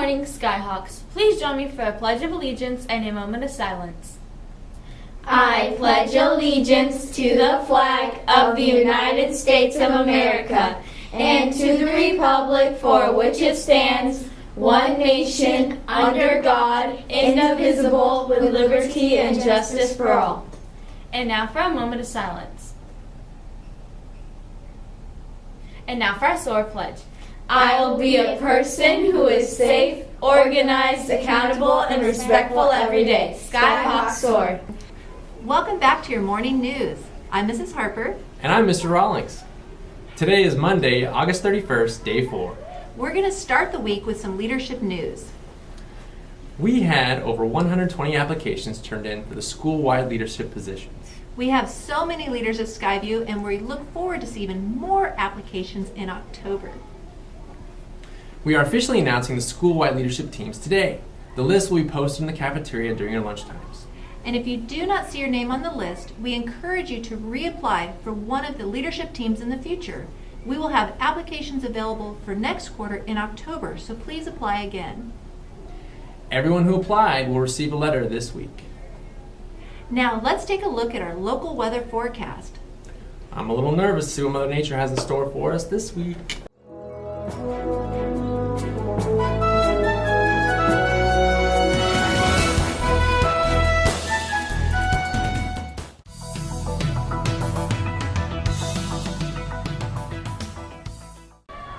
morning, Skyhawks. Please join me for a Pledge of Allegiance and a moment of silence. I pledge allegiance to the flag of the United States of America and to the republic for which it stands, one nation, under God, indivisible, with liberty and justice for all. And now for a moment of silence. And now for our sword pledge. I will be a person who is safe, organized, accountable, and respectful every day. Skyhawk Sword. Welcome back to your morning news. I'm Mrs. Harper. And I'm Mr. Rawlings. Today is Monday, August 31st, day 4. We're going to start the week with some leadership news. We had over 120 applications turned in for the school-wide leadership positions. We have so many leaders at Skyview, and we look forward to see even more applications in October. We are officially announcing the school-wide leadership teams today. The list will be posted in the cafeteria during your lunch times. And if you do not see your name on the list, we encourage you to reapply for one of the leadership teams in the future. We will have applications available for next quarter in October, so please apply again. Everyone who applied will receive a letter this week. Now let's take a look at our local weather forecast. I'm a little nervous to see what Mother Nature has in store for us this week.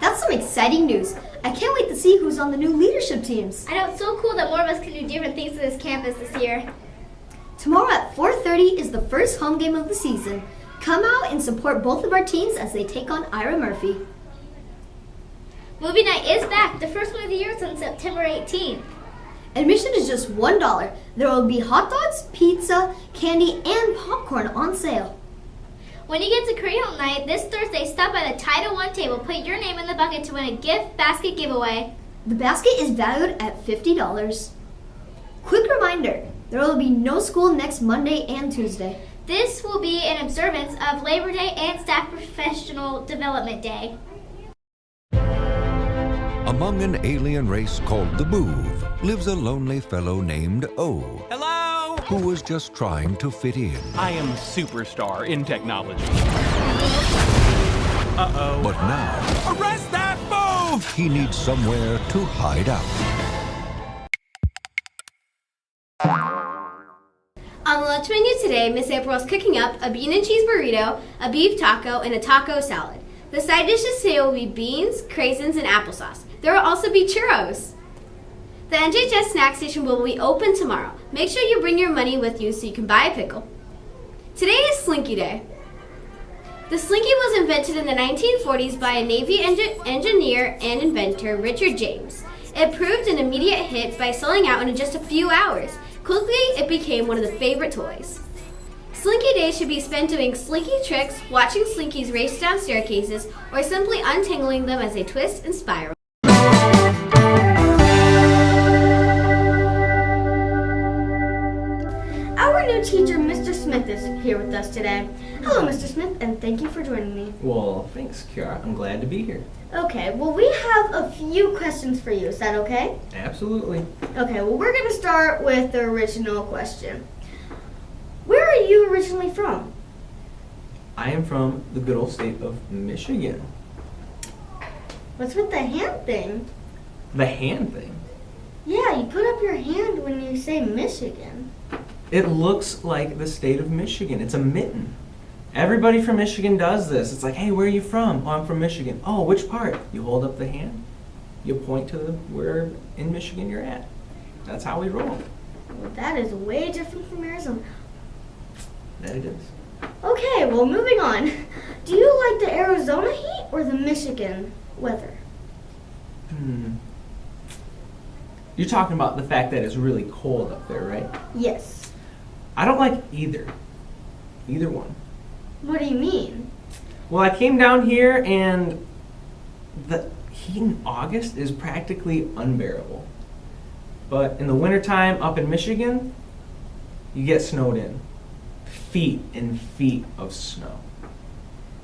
That's some exciting news. I can't wait to see who's on the new leadership teams. I know, it's so cool that more of us can do different things to this campus this year. Tomorrow at 4:30 is the first home game of the season. Come out and support both of our teams as they take on Ira Murphy. Movie night is back. The first one of the year is on September 18th. Admission is just $1. There will be hot dogs, pizza, candy, and popcorn on sale. When you get to Korean night this Thursday, stop by the Title I table. Put your name in the bucket to win a gift basket giveaway. The basket is valued at $50. Quick reminder, there will be no school next Monday and Tuesday. This will be in observance of Labor Day and Staff Professional Development Day. Among an alien race called the Boov lives a lonely fellow named O. Hello? Who was just trying to fit in. I am superstar in technology. Uh-oh. But now, Arrest that Boov! he needs somewhere to hide out. On the lunch menu today, Miss April is cooking up a bean and cheese burrito, a beef taco, and a taco salad. The side dishes today will be beans, craisins, and applesauce. There will also be churros. The NJHS snack station will be open tomorrow. Make sure you bring your money with you so you can buy a pickle. Today is Slinky Day. The Slinky was invented in the 1940s by a Navy engineer and inventor, Richard James. It proved an immediate hit by selling out in just a few hours. Quickly, it became one of the favorite toys. Slinky Day should be spent doing slinky tricks, watching slinkies race down staircases, or simply untangling them as they twist and spiral. Our new teacher, Mr. Smith, is here with us today. Hello, Mr. Smith, and thank you for joining me. Well, thanks, Kiara. I'm glad to be here. Okay, well, we have a few questions for you. Is that okay? Absolutely. Okay, well, we're going to start with the original question. Where are you originally from? I am from the good old state of Michigan. What's with the hand thing? The hand thing? Yeah, you put up your hand when you say Michigan. It looks like the state of Michigan. It's a mitten. Everybody from Michigan does this. It's like, hey, where are you from? Oh, I'm from Michigan. Oh, which part? You hold up the hand. You point to where in Michigan you're at. That's how we roll. Well, that is way different from Arizona. That it is. Okay, well, moving on. Do you like the Arizona heat or the Michigan weather? You're talking about the fact that it's really cold up there, right? Yes. I don't like either. Either one. What do you mean? Well, I came down here and the heat in August is practically unbearable. But in the wintertime up in Michigan, you get snowed in. Feet and feet of snow.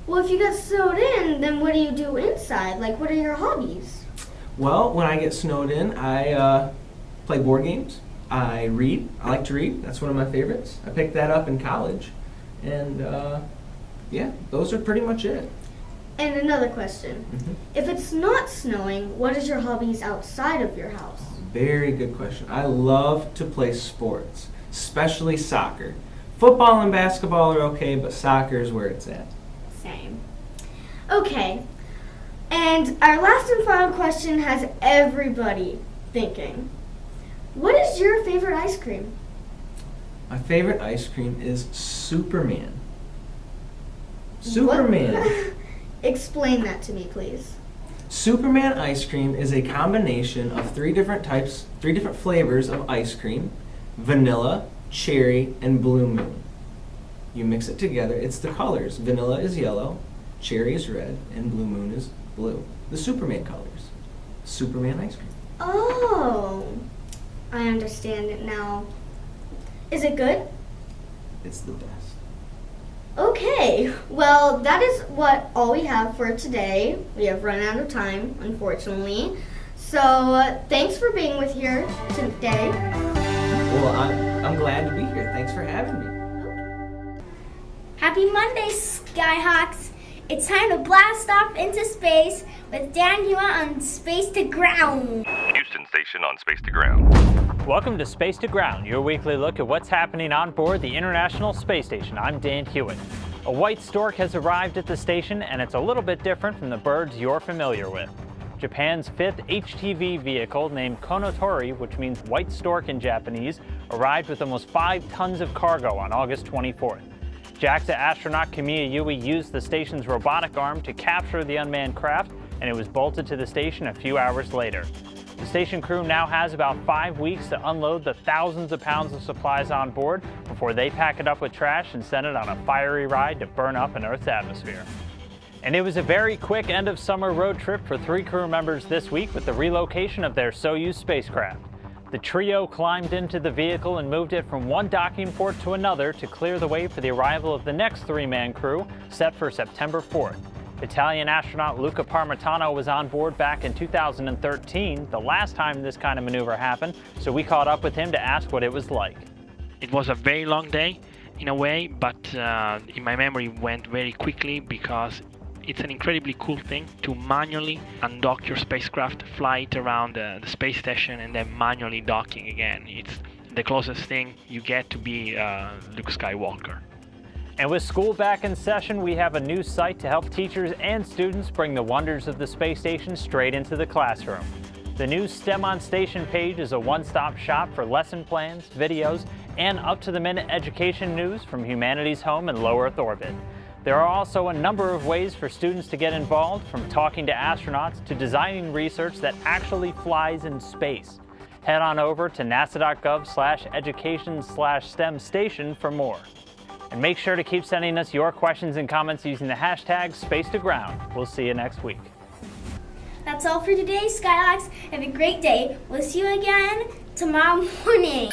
Well, if you get snowed in, then what do you do inside? Like, what are your hobbies? Well, when I get snowed in, I play board games. I read. I like to read. That's one of my favorites. I picked that up in college. And yeah, those are pretty much it. And another question. If it's not snowing, what is your hobbies outside of your house? Very good question. I love to play sports, especially soccer. Football and basketball are okay, but soccer is where it's at. Same. Okay. And our last and final question has everybody thinking. What is your favorite ice cream? My favorite ice cream is Superman. Superman. What? Explain that to me, please. Superman ice cream is a combination of three different flavors of ice cream: vanilla, cherry, and blue moon. You mix it together, it's the colors. Vanilla is yellow, cherry is red, and blue moon is blue. The Superman colors. Superman ice cream. Oh, I understand it now. Is it good? It's the best. Okay, well, that is all we have for today. We have run out of time, unfortunately. So, thanks for being with here today. Well, I'm glad to be here. Thanks for having me. Happy Monday, Skyhawks! It's time to blast off into space with Dan Huot on Space to Ground. Houston Station on Space to Ground. Welcome to Space to Ground, your weekly look at what's happening on board the International Space Station. I'm Dan Huot. A white stork has arrived at the station, and it's a little bit different from the birds you're familiar with. Japan's 5th HTV vehicle, named Konotori, which means white stork in Japanese, arrived with almost 5 tons of cargo on August 24th. JAXA astronaut Kamiya Yui used the station's robotic arm to capture the unmanned craft, and it was bolted to the station a few hours later. The station crew now has about 5 weeks to unload the thousands of pounds of supplies on board before they pack it up with trash and send it on a fiery ride to burn up in Earth's atmosphere. And it was a very quick end-of-summer road trip for 3 crew members this week with the relocation of their Soyuz spacecraft. The trio climbed into the vehicle and moved it from one docking port to another to clear the way for the arrival of the next 3-man crew, set for September 4th. Italian astronaut Luca Parmitano was on board back in 2013, the last time this kind of maneuver happened, so we caught up with him to ask what it was like. It was a very long day, in a way, but in my memory it went very quickly because it's an incredibly cool thing to manually undock your spacecraft, fly it around the space station, and then manually docking again. It's the closest thing you get to be Luke Skywalker. And with school back in session, we have a new site to help teachers and students bring the wonders of the space station straight into the classroom. The new STEM on Station page is a one-stop shop for lesson plans, videos, and up-to-the-minute education news from humanities home and low Earth orbit. There are also a number of ways for students to get involved, from talking to astronauts to designing research that actually flies in space. Head on over to nasa.gov/education/STEM station for more. And make sure to keep sending us your questions and comments using the hashtag #SpaceToGround. We'll see you next week. That's all for today, Skyhawks. Have a great day. We'll see you again tomorrow morning.